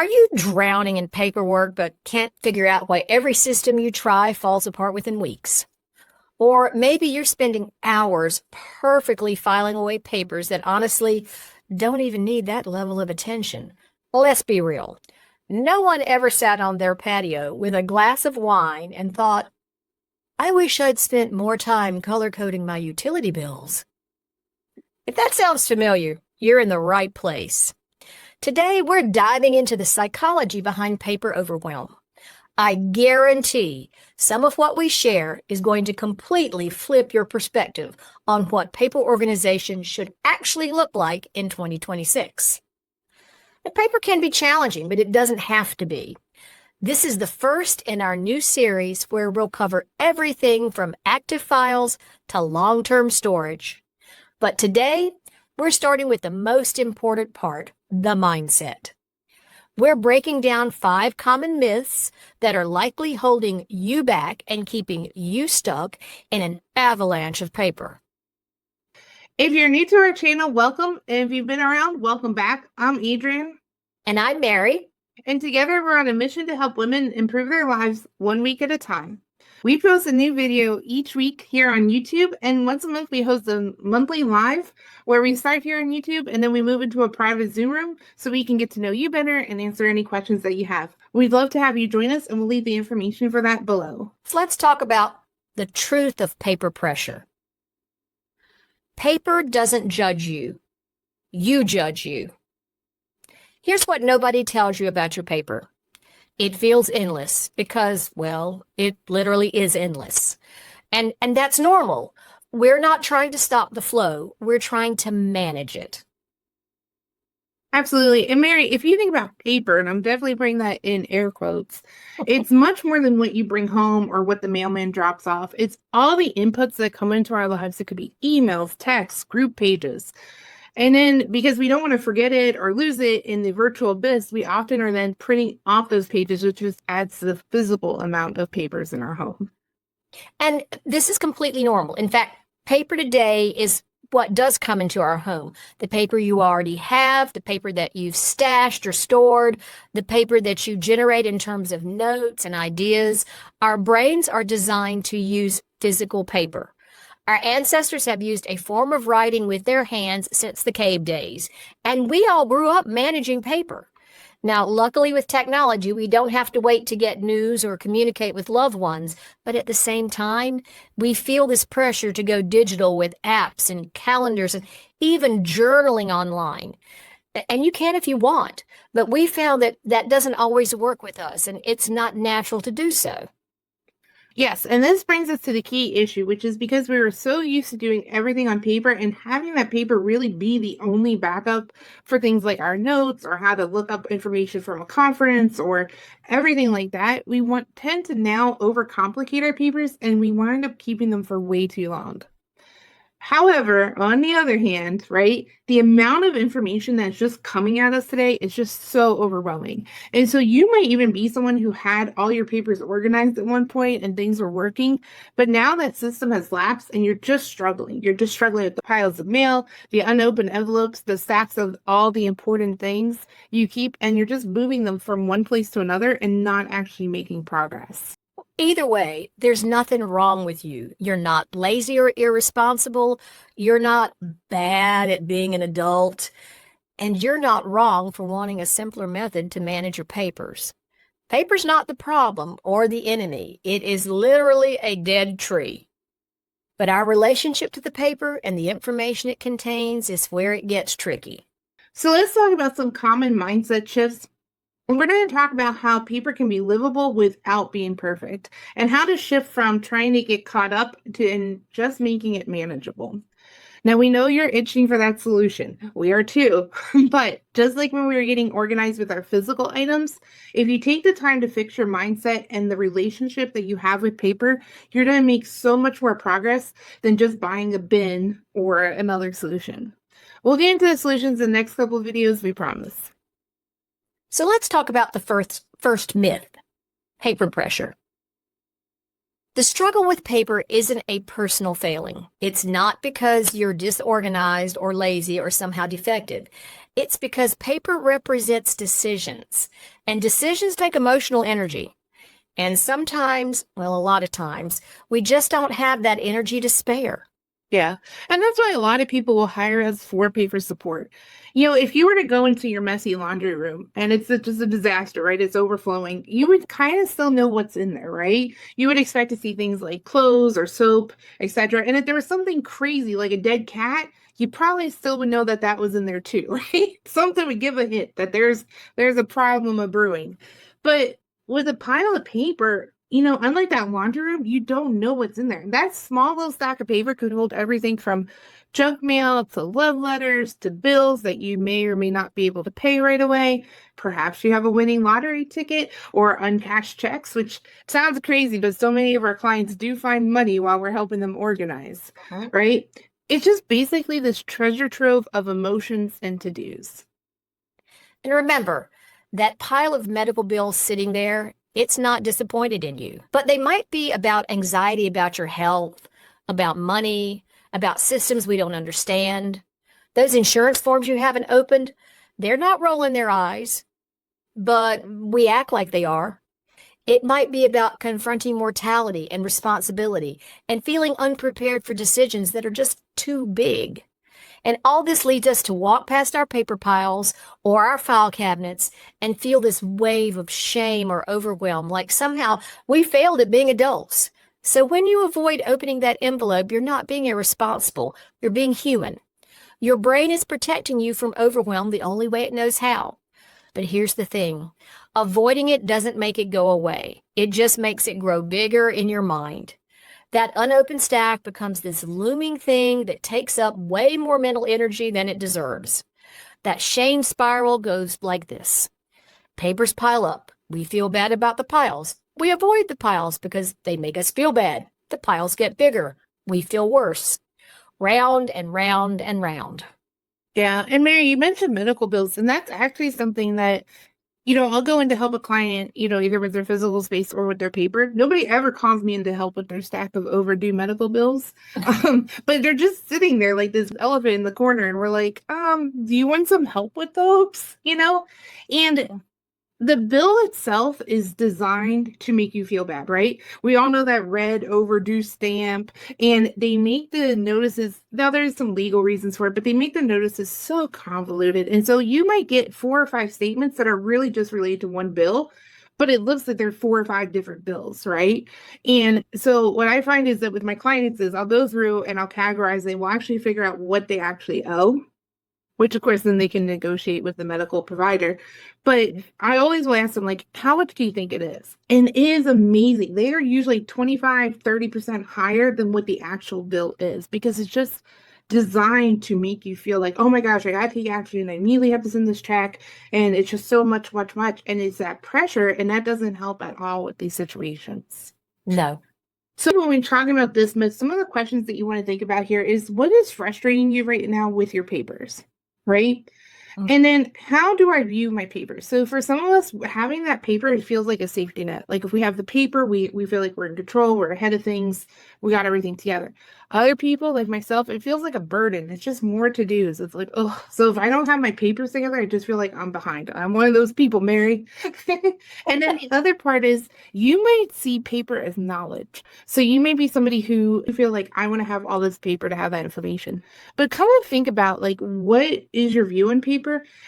Are you drowning in paperwork but can't figure out why every system you try falls apart within weeks? Or maybe you're spending hours perfectly filing away papers that honestly don't even need that level of attention. Let's be real. No one ever sat on their patio with a glass of wine and thought, I wish I'd spent more time color coding my utility bills. If that sounds familiar, you're in the right place. Today, we're diving into the psychology behind paper overwhelm. I guarantee some of what we share is going to completely flip your perspective on what paper organization should actually look like in 2026. And paper can be challenging, but it doesn't have to be. This is the first in our new series where we'll cover everything from active files to long-term storage. But today, we're starting with the most important part, the mindset. We're breaking down 5 common myths that are likely holding you back and keeping you stuck in an avalanche of paper. If you're new to our channel, welcome. And if you've been around, welcome back. I'm Adrian. And I'm Mary. And together we're on a mission to help women improve their lives 1 week at a time. We post a new video each week here on YouTube, and once a month we host a monthly live where we start here on YouTube and then we move into a private Zoom room so we can get to know you better and answer any questions that you have. We'd love to have you join us, and we'll leave the information for that below. So let's talk about the truth of paper pressure. Paper doesn't judge you. You judge you. Here's what nobody tells you about your paper. It feels endless because, well, it literally is endless. And that's normal. We're not trying to stop the flow. We're trying to manage it. Absolutely. And Mary, if you think about paper, and I'm definitely putting that in air quotes, it's much more than what you bring home or what the mailman drops off. It's all the inputs that come into our lives. It could be emails, texts, group pages. And then because we don't want to forget it or lose it in the virtual abyss, we often are then printing off those pages, which just adds to the physical amount of papers in our home. And this is completely normal. In fact, paper today is what does come into our home. The paper you already have, the paper that you've stashed or stored, the paper that you generate in terms of notes and ideas. Our brains are designed to use physical paper. Our ancestors have used a form of writing with their hands since the cave days, and we all grew up managing paper. Now, luckily with technology, we don't have to wait to get news or communicate with loved ones, but at the same time, we feel this pressure to go digital with apps and calendars and even journaling online. And you can if you want, but we found that that doesn't always work with us, and it's not natural to do so. Yes, and this brings us to the key issue, which is because we were so used to doing everything on paper and having that paper really be the only backup for things like our notes or how to look up information from a conference or everything like that, we tend to now overcomplicate our papers and we wind up keeping them for way too long. However, on the other hand, right, the amount of information that's just coming at us today is just so overwhelming. And so you might even be someone who had all your papers organized at one point and things were working, but now that system has lapsed and you're just struggling. You're just struggling with the piles of mail, the unopened envelopes, the stacks of all the important things you keep, and you're just moving them from one place to another and not actually making progress. Either way, there's nothing wrong with you. You're not lazy or irresponsible. You're not bad at being an adult. And you're not wrong for wanting a simpler method to manage your papers. Paper's not the problem or the enemy. It is literally a dead tree. But our relationship to the paper and the information it contains is where it gets tricky. So let's talk about some common mindset shifts. We're going to talk about how paper can be livable without being perfect and how to shift from trying to get caught up to just making it manageable. Now, we know you're itching for that solution. We are too. But just like when we were getting organized with our physical items, if you take the time to fix your mindset and the relationship that you have with paper, you're going to make so much more progress than just buying a bin or another solution. We'll get into the solutions in the next couple of videos, we promise. So let's talk about the first myth, paper pressure. The struggle with paper isn't a personal failing. It's not because you're disorganized or lazy or somehow defective. It's because paper represents decisions, and decisions take emotional energy. And sometimes, well, a lot of times, we just don't have that energy to spare. Yeah. And that's why a lot of people will hire us for paper support. If you were to go into your messy laundry room and just a disaster, right? It's overflowing, you would kind of still know what's in there, right? You would expect to see things like clothes or soap, etc. And if there was something crazy like a dead cat, you probably still would know that that was in there too, right? Something would give a hint that there's a problem of brewing. But with a pile of paper, unlike that laundry room, you don't know what's in there. That small little stack of paper could hold everything from junk mail to love letters to bills that you may or may not be able to pay right away. Perhaps you have a winning lottery ticket or uncashed checks, which sounds crazy, but so many of our clients do find money while we're helping them organize, Mhm. right? It's just basically this treasure trove of emotions and to-dos. And remember, that pile of medical bills sitting there, it's not disappointed in you, but they might be about anxiety about your health, about money, about systems we don't understand. Those insurance forms you haven't opened, they're not rolling their eyes, but we act like they are. It might be about confronting mortality and responsibility and feeling unprepared for decisions that are just too big. And all this leads us to walk past our paper piles or our file cabinets and feel this wave of shame or overwhelm, like somehow we failed at being adults. So when you avoid opening that envelope, you're not being irresponsible, you're being human. Your brain is protecting you from overwhelm the only way it knows how. But here's the thing, avoiding it doesn't make it go away, it just makes it grow bigger in your mind. That unopened stack becomes this looming thing that takes up way more mental energy than it deserves. That shame spiral goes like this. Papers pile up. We feel bad about the piles. We avoid the piles because they make us feel bad. The piles get bigger. We feel worse. Round and round and round. Yeah. And Mary, you mentioned medical bills, and that's actually something that I'll go in to help a client, either with their physical space or with their paper. Nobody ever calls me in to help with their stack of overdue medical bills. But they're just sitting there like this elephant in the corner, and we're like, do you want some help with those? And the bill itself is designed to make you feel bad, right? We all know that red overdue stamp, and they make the notices. Now, there's some legal reasons for it, but they make the notices so convoluted. And so you might get 4 or 5 statements that are really just related to one bill, but it looks like there are 4 or 5 different bills, right? And so what I find is that with my clients is I'll go through and I'll categorize, and we'll actually figure out what they actually owe, which of course then they can negotiate with the medical provider. But I always will ask them, like, how much do you think it is? And it is amazing. They are usually 25-30% higher than what the actual bill is, because it's just designed to make you feel like, oh my gosh, I gotta take action and I immediately have to send this check. And it's just so much, much, much. And it's that pressure, and that doesn't help at all with these situations. No. So when we're talking about this myth, some of the questions that you want to think about here is, what is frustrating you right now with your papers? Right? And then how do I view my paper? So for some of us, having that paper, it feels like a safety net. Like if we have the paper, we feel like we're in control, we're ahead of things, we got everything together. Other people, like myself, it feels like a burden. It's just more to do. So it's like, oh, so if I don't have my papers together, I just feel like I'm behind. I'm one of those people, Mary. And then the other part is, you might see paper as knowledge. So you may be somebody who feel like, I want to have all this paper to have that information. But kind of think about, like, what is your view on paper,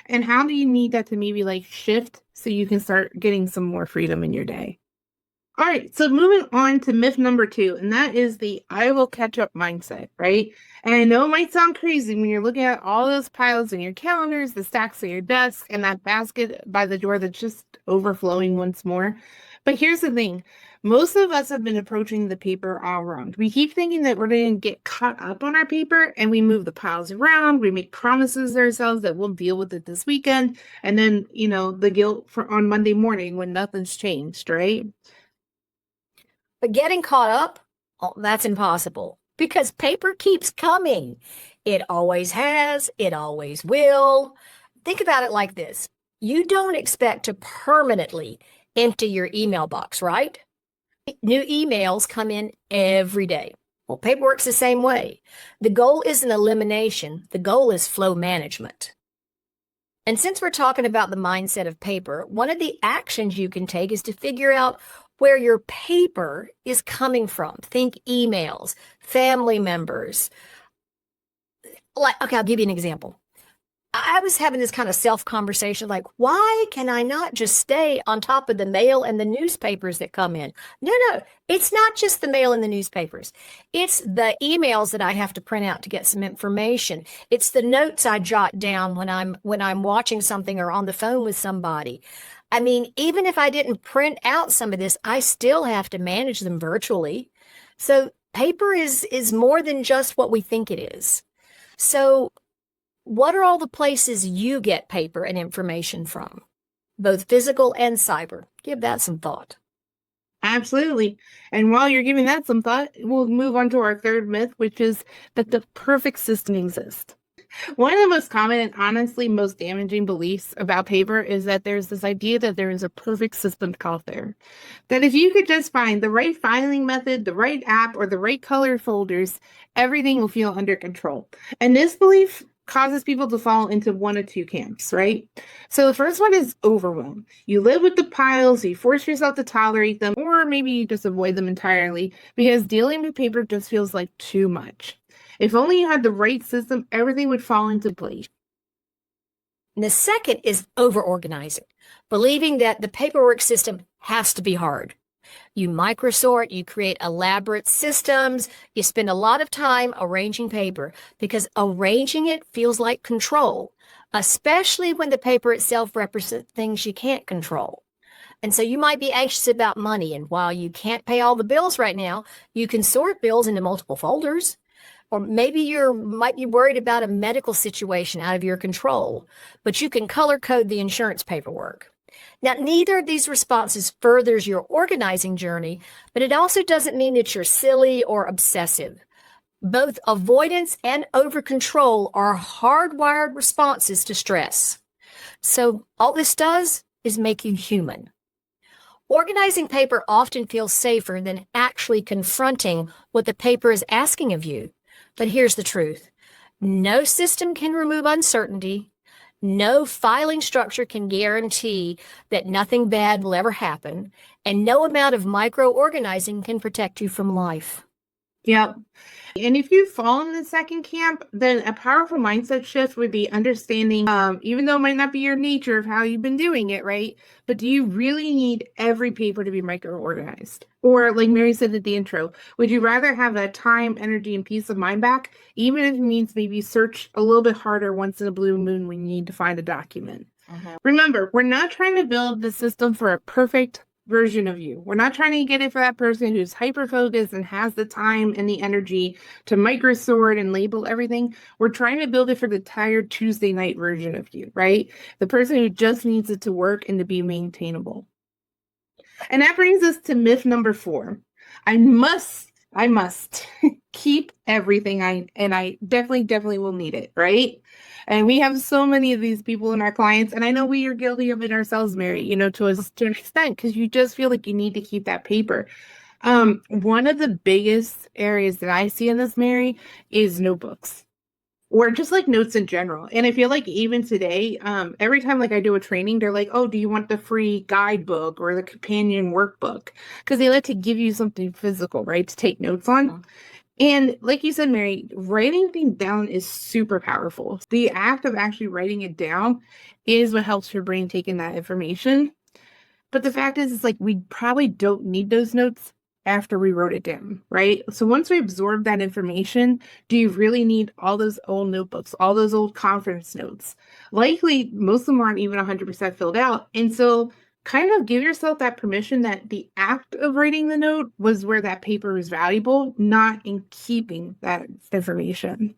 and how do you need that to maybe like shift so you can start getting some more freedom in your day? All right, so moving on to myth number 2, and that is the I will catch up mindset, right? And I know it might sound crazy when you're looking at all those piles in your calendars, the stacks on your desk, and that basket by the door that's just overflowing once more. But here's the thing. Most of us have been approaching the paper all wrong. We keep thinking that we're going to get caught up on our paper, and we move the piles around. We make promises to ourselves that we'll deal with it this weekend. And then, the guilt for on Monday morning when nothing's changed, right? But getting caught up, oh, that's impossible because paper keeps coming. It always has, it always will. Think about it like this. You don't expect to permanently empty your email box, right? New emails come in every day. Well, paperwork's the same way. The goal isn't elimination, the goal is flow management. And since we're talking about the mindset of paper, one of the actions you can take is to figure out where your paper is coming from. Think emails, family members. Like, okay, I'll give you an example. I was having this kind of self conversation like, why can I not just stay on top of the mail and the newspapers that come in? No, it's not just the mail and the newspapers. It's the emails that I have to print out to get some information. It's the notes I jot down when I'm watching something or on the phone with somebody. I mean, even if I didn't print out some of this, I still have to manage them virtually. So paper is more than just what we think it is. So what are all the places you get paper and information from, both physical and cyber? Give that some thought. Absolutely. And while you're giving that some thought, we'll move on to our third myth, which is that the perfect system exists. One of the most common and honestly most damaging beliefs about paper is that there's this idea that there is a perfect system out there. That if you could just find the right filing method, the right app, or the right color folders, everything will feel under control. And this belief causes people to fall into one of two camps, right? So the first one is overwhelm. You live with the piles, you force yourself to tolerate them, or maybe you just avoid them entirely because dealing with paper just feels like too much. If only you had the right system, everything would fall into place. And the second is over-organizing, believing that the paperwork system has to be hard. You microsort, you create elaborate systems, you spend a lot of time arranging paper because arranging it feels like control, especially when the paper itself represents things you can't control. And so you might be anxious about money, and while you can't pay all the bills right now, you can sort bills into multiple folders. Or maybe you might be worried about a medical situation out of your control, but you can color code the insurance paperwork. Now, neither of these responses furthers your organizing journey, but it also doesn't mean that you're silly or obsessive. Both avoidance and over control are hardwired responses to stress. So, all this does is make you human. Organizing paper often feels safer than actually confronting what the paper is asking of you. But here's the truth. No system can remove uncertainty. No filing structure can guarantee that nothing bad will ever happen. And no amount of micro-organizing can protect you from life. Yep. And if you fall in the second camp, then a powerful mindset shift would be understanding, even though it might not be your nature of how you've been doing it, right? But do you really need every paper to be micro-organized? Or like Mary said at the intro, would you rather have that time, energy, and peace of mind back, even if it means maybe search a little bit harder once in a blue moon when you need to find a document? Remember, we're not trying to build the system for a perfect version of you. We're not trying to get it for that person who's hyper focused and has the time and the energy to microsort and label everything. We're trying to build it for the tired Tuesday night version of you, right? The person who just needs it to work and to be maintainable. And that brings us to myth number 4. I must keep everything I definitely will need it, right? And we have so many of these people in our clients, and I know we are guilty of it ourselves, Mary, to an extent, because you just feel like you need to keep that paper. One of the biggest areas that I see in this, Mary, is notebooks. Or just like notes in general. And I feel like even today, every time like I do a training, they're like, oh, do you want the free guidebook or the companion workbook? Because they like to give you something physical, right? To take notes on. And like you said, Mary, writing things down is super powerful. The act of actually writing it down is what helps your brain take in that information. But the fact is, it's like we probably don't need those notes after we wrote it down, right? So once we absorb that information, do you really need all those old notebooks, all those old conference notes? Likely, most of them aren't even 100% filled out. And so kind of give yourself that permission that the act of writing the note was where that paper is valuable, not in keeping that information.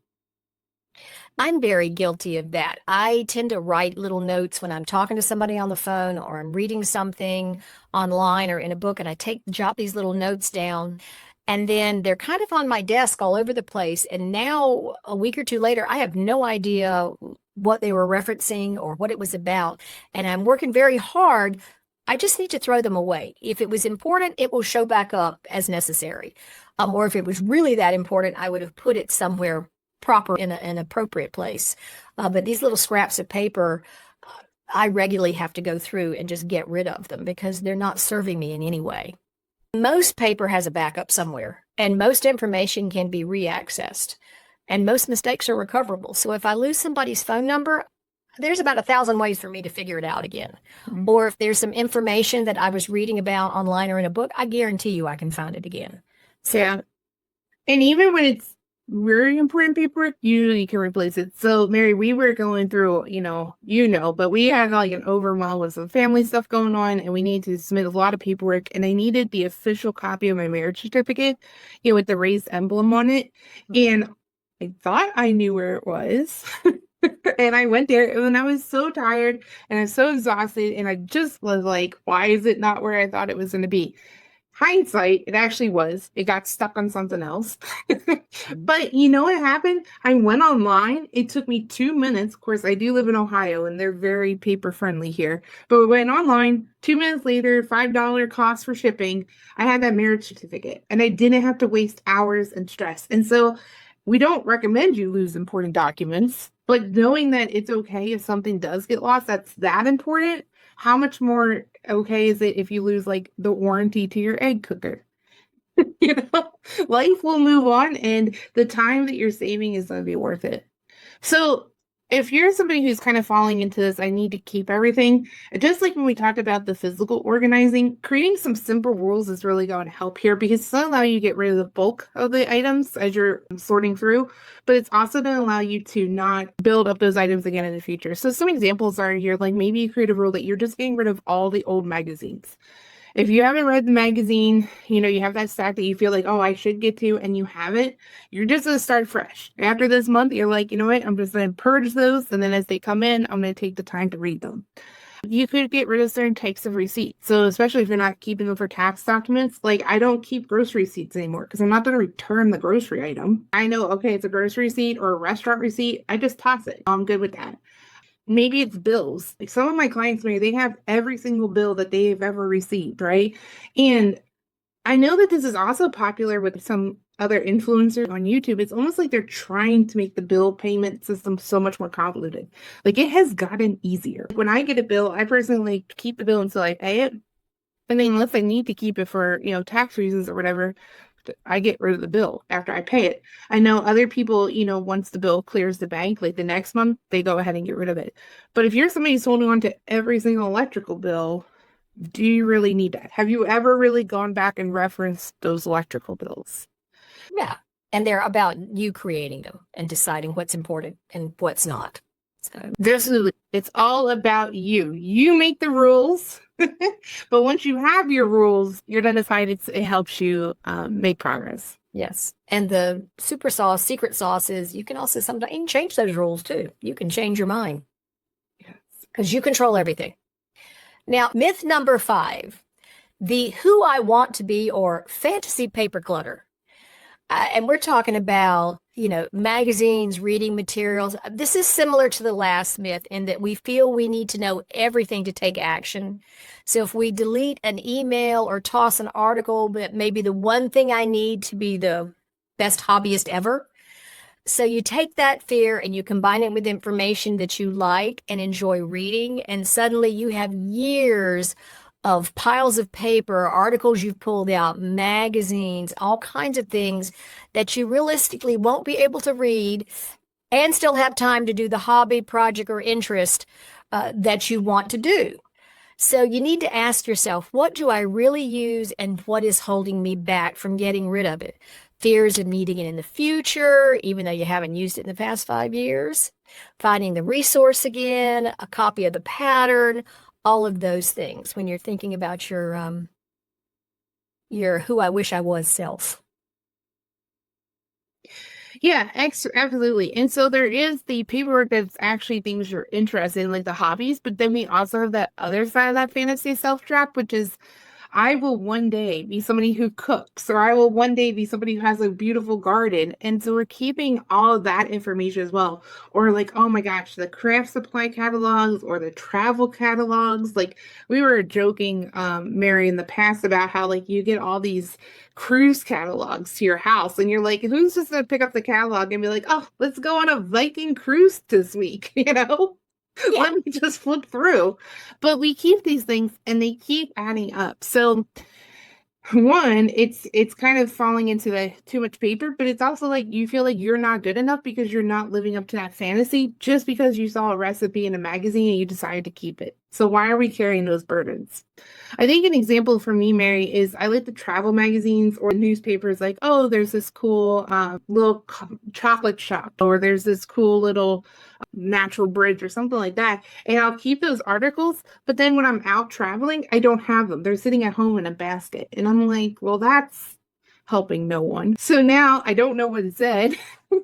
I'm very guilty of that. I tend to write little notes when I'm talking to somebody on the phone or I'm reading something online or in a book, and I jot these little notes down. And then they're kind of on my desk all over the place. And now, a week or two later, I have no idea what they were referencing or what it was about. And I'm working very hard I just need to throw them away. If it was important, it will show back up as necessary. Or if it was really that important, I would have put it somewhere proper in an appropriate place. But these little scraps of paper, I regularly have to go through and just get rid of them because they're not serving me in any way. Most paper has a backup somewhere, and most information can be reaccessed, and most mistakes are recoverable. So if I lose somebody's phone number, there's about 1,000 ways for me to figure it out again. Mhm. Or if there's some information that I was reading about online or in a book, I guarantee you I can find it again. So, Yeah. And even when it's very important paperwork, usually you can replace it. So, Mary, we were going through, but we had like an overwhelm with some family stuff going on, and we needed to submit a lot of paperwork. And I needed the official copy of my marriage certificate, with the raised emblem on it. And I thought I knew where it was. And I went there, and I was so tired and I was so exhausted. And I just was like, why is it not where I thought it was going to be? Hindsight, it actually was. It got stuck on something else. But you know what happened? I went online. It took me 2 minutes. Of course, I do live in Ohio and they're very paper friendly here. But we went online. 2 minutes later, $5 cost for shipping. I had that marriage certificate and I didn't have to waste hours and stress. And so we don't recommend you lose important documents, but knowing that it's okay if something does get lost, that's that important. How much more okay is it if you lose like the warranty to your egg cooker? You know, life will move on and the time that you're saving is going to be worth it. So, if you're somebody who's kind of falling into this, I need to keep everything, just like when we talked about the physical organizing, creating some simple rules is really going to help here because it's going to allow you to get rid of the bulk of the items as you're sorting through, but it's also going to allow you to not build up those items again in the future. So, some examples are here, like maybe you create a rule that you're just getting rid of all the old magazines. If you haven't read the magazine, you have that stack that you feel like, oh, I should get to, and you haven't, you're just going to start fresh. After this month, you're like, you know what? I'm just going to purge those. And then as they come in, I'm going to take the time to read them. You could get rid of certain types of receipts. So, especially if you're not keeping them for tax documents, like I don't keep grocery receipts anymore because I'm not going to return the grocery item. I know, okay, it's a grocery receipt or a restaurant receipt. I just toss it. I'm good with that. Maybe it's bills. Like some of my clients, maybe they have every single bill that they've ever received, right? And I know that this is also popular with some other influencers on YouTube. It's almost like they're trying to make the bill payment system so much more convoluted. Like it has gotten easier. When I get a bill, I personally keep the bill until I pay it. And then unless I need to keep it for, tax reasons or whatever, I get rid of the bill after I pay it. I know other people, once the bill clears the bank, like the next month, they go ahead and get rid of it. But if you're somebody who's holding on to every single electrical bill, do you really need that? Have you ever really gone back and referenced those electrical bills? yeah. And they're about you creating them and deciding what's important and what's not. So, Absolutely. It's all about you. You make the rules. But once you have your rules, you're going to find it helps you make progress. yes. And the super sauce, secret sauce is you can also sometimes you can change those rules too. You can change your mind Yes. because you control everything. Now, myth number 5, the who I want to be or fantasy paper clutter. And we're talking about, magazines, reading materials. This is similar to the last myth in that we feel we need to know everything to take action. So if we delete an email or toss an article, that may be the one thing I need to be the best hobbyist ever. So you take that fear and you combine it with information that you like and enjoy reading, and suddenly you have years of piles of paper, articles you've pulled out, magazines, all kinds of things that you realistically won't be able to read and still have time to do the hobby, project, or interest that you want to do. So you need to ask yourself, what do I really use and what is holding me back from getting rid of it? Fears of needing it in the future, even though you haven't used it in the past 5 years, finding the resource again, a copy of the pattern, all of those things when you're thinking about your who I wish I was self. Yeah, absolutely. And so there is the paperwork that's actually things you're interested in, like the hobbies, but then we also have that other side of that fantasy self trap, which is I will one day be somebody who cooks, or I will one day be somebody who has a beautiful garden. And so we're keeping all of that information as well. Or like, oh my gosh, the craft supply catalogs or the travel catalogs. Like we were joking, Mary, in the past about how like you get all these cruise catalogs to your house and you're like, who's just gonna pick up the catalog and be like, oh, let's go on a Viking cruise this week, you know? Yeah. Let me just flip through. But we keep these things and they keep adding up. So one, it's kind of falling into the too much paper, but it's also like you feel like you're not good enough because you're not living up to that fantasy just because you saw a recipe in a magazine and you decided to keep it. So why are we carrying those burdens? I think an example for me, Mary, is I like the travel magazines or newspapers like, oh, there's this cool little chocolate shop, or there's this cool little natural bridge or something like that. And I'll keep those articles, but then when I'm out traveling, I don't have them. They're sitting at home in a basket. And I'm like, well, that's helping no one. So now I don't know what it said.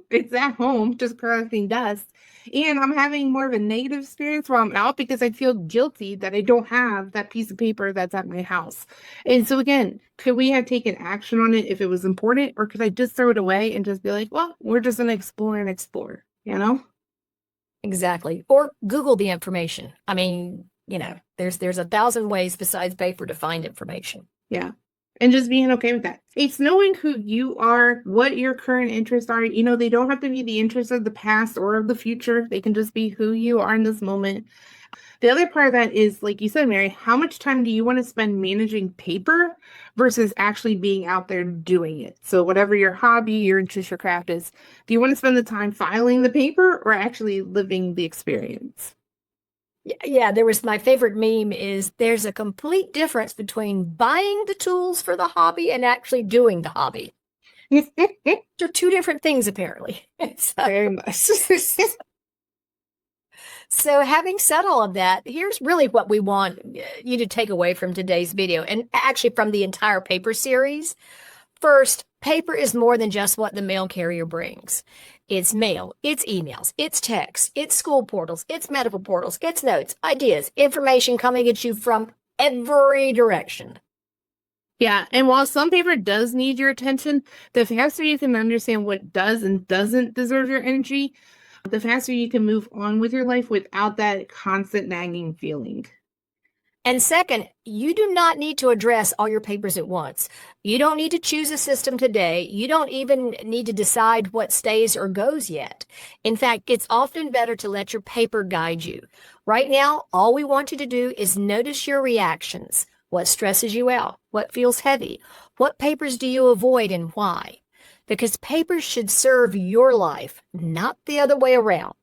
It's at home, just collecting dust. And I'm having more of a negative experience while I'm out because I feel guilty that I don't have that piece of paper that's at my house. And so again, could we have taken action on it if it was important, or could I just throw it away and just be like, well, we're just gonna explore and explore, you know? Exactly. Or Google the information. I mean, there's a thousand ways besides paper to find information. Yeah. And just being okay with that. It's knowing who you are, what your current interests are. You know, they don't have to be the interests of the past or of the future. They can just be who you are in this moment. The other part of that is, like you said, Mary, how much time do you want to spend managing paper versus actually being out there doing it? So whatever your hobby, your interest, your craft is, do you want to spend the time filing the paper or actually living the experience? Yeah, there was my favorite meme is there's a complete difference between buying the tools for the hobby and actually doing the hobby. They're two different things, apparently. Very much. So, having said all of that, here's really what we want you to take away from today's video and actually from the entire paper series. First, paper is more than just what the mail carrier brings. It's mail, it's emails, it's texts, it's school portals, it's medical portals, it's notes, ideas, information coming at you from every direction. Yeah, and while some paper does need your attention, the faster you can understand what does and doesn't deserve your energy, the faster you can move on with your life without that constant nagging feeling. And second, you do not need to address all your papers at once. You don't need to choose a system today. You don't even need to decide what stays or goes yet. In fact, it's often better to let your paper guide you. Right now, all we want you to do is notice your reactions. What stresses you out? What feels heavy? What papers do you avoid and why? Because papers should serve your life, not the other way around.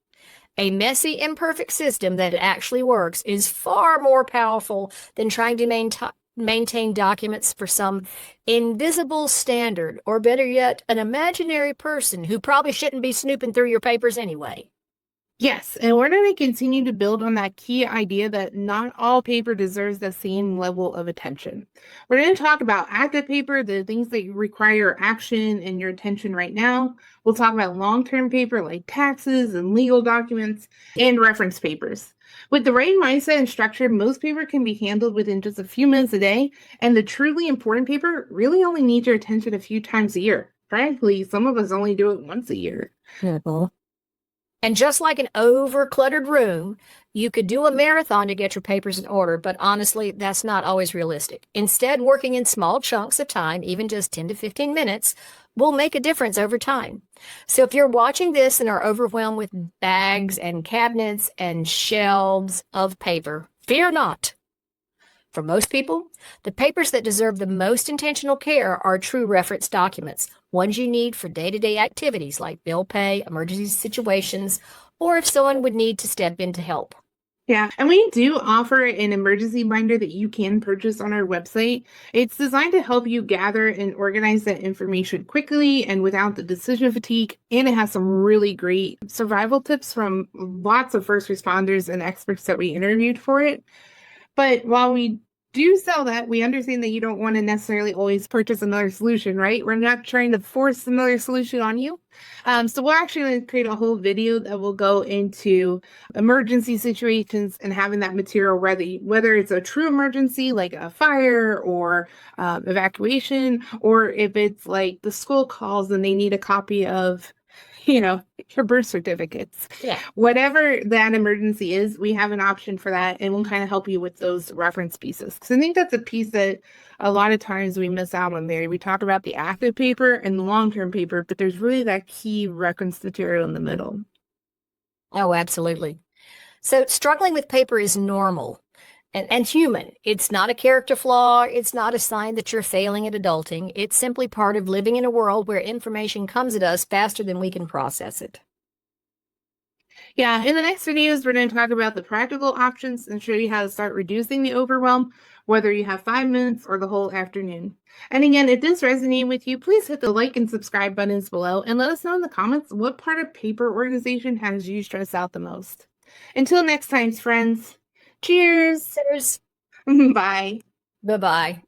A messy, imperfect system that actually works is far more powerful than trying to maintain documents for some invisible standard, or better yet, an imaginary person who probably shouldn't be snooping through your papers anyway. Yes, and we're going to continue to build on that key idea that not all paper deserves the same level of attention. We're going to talk about active paper, the things that require your action and your attention right now. We'll talk about long-term paper like taxes and legal documents and reference papers. With the right mindset and structure, most paper can be handled within just a few minutes a day, and the truly important paper really only needs your attention a few times a year. Frankly, some of us only do it once a year. And just like an over-cluttered room, you could do a marathon to get your papers in order, but honestly, that's not always realistic. Instead, working in small chunks of time, even just 10 to 15 minutes, will make a difference over time. So if you're watching this and are overwhelmed with bags and cabinets and shelves of paper, fear not. For most people, the papers that deserve the most intentional care are true reference documents, ones you need for day-to-day activities like bill pay, emergency situations, or if someone would need to step in to help. Yeah, and we do offer an emergency binder that you can purchase on our website. It's designed to help you gather and organize that information quickly and without the decision fatigue. And it has some really great survival tips from lots of first responders and experts that we interviewed for it. But while we do sell that, we understand that you don't want to necessarily always purchase another solution, right? We're not trying to force another solution on you. So we're actually going to create a whole video that will go into emergency situations and having that material ready, whether it's a true emergency like a fire or evacuation, or if it's like the school calls and they need a copy of, your birth certificates. Yeah. Whatever that emergency is, we have an option for that, and we'll kind of help you with those reference pieces. Because I think that's a piece that a lot of times we miss out on there. We talk about the active paper and the long-term paper, but there's really that key reference material in the middle. Oh, absolutely. So struggling with paper is normal and human. It's not a character flaw. It's not a sign that you're failing at adulting. It's simply part of living in a world where information comes at us faster than we can process it. Yeah, in the next videos, we're going to talk about the practical options and show you how to start reducing the overwhelm, whether you have 5 minutes or the whole afternoon. And again, if this resonated with you, please hit the like and subscribe buttons below and let us know in the comments what part of paper organization has you stressed out the most. Until next time, friends, cheers. Cheers. Bye. Bye-bye.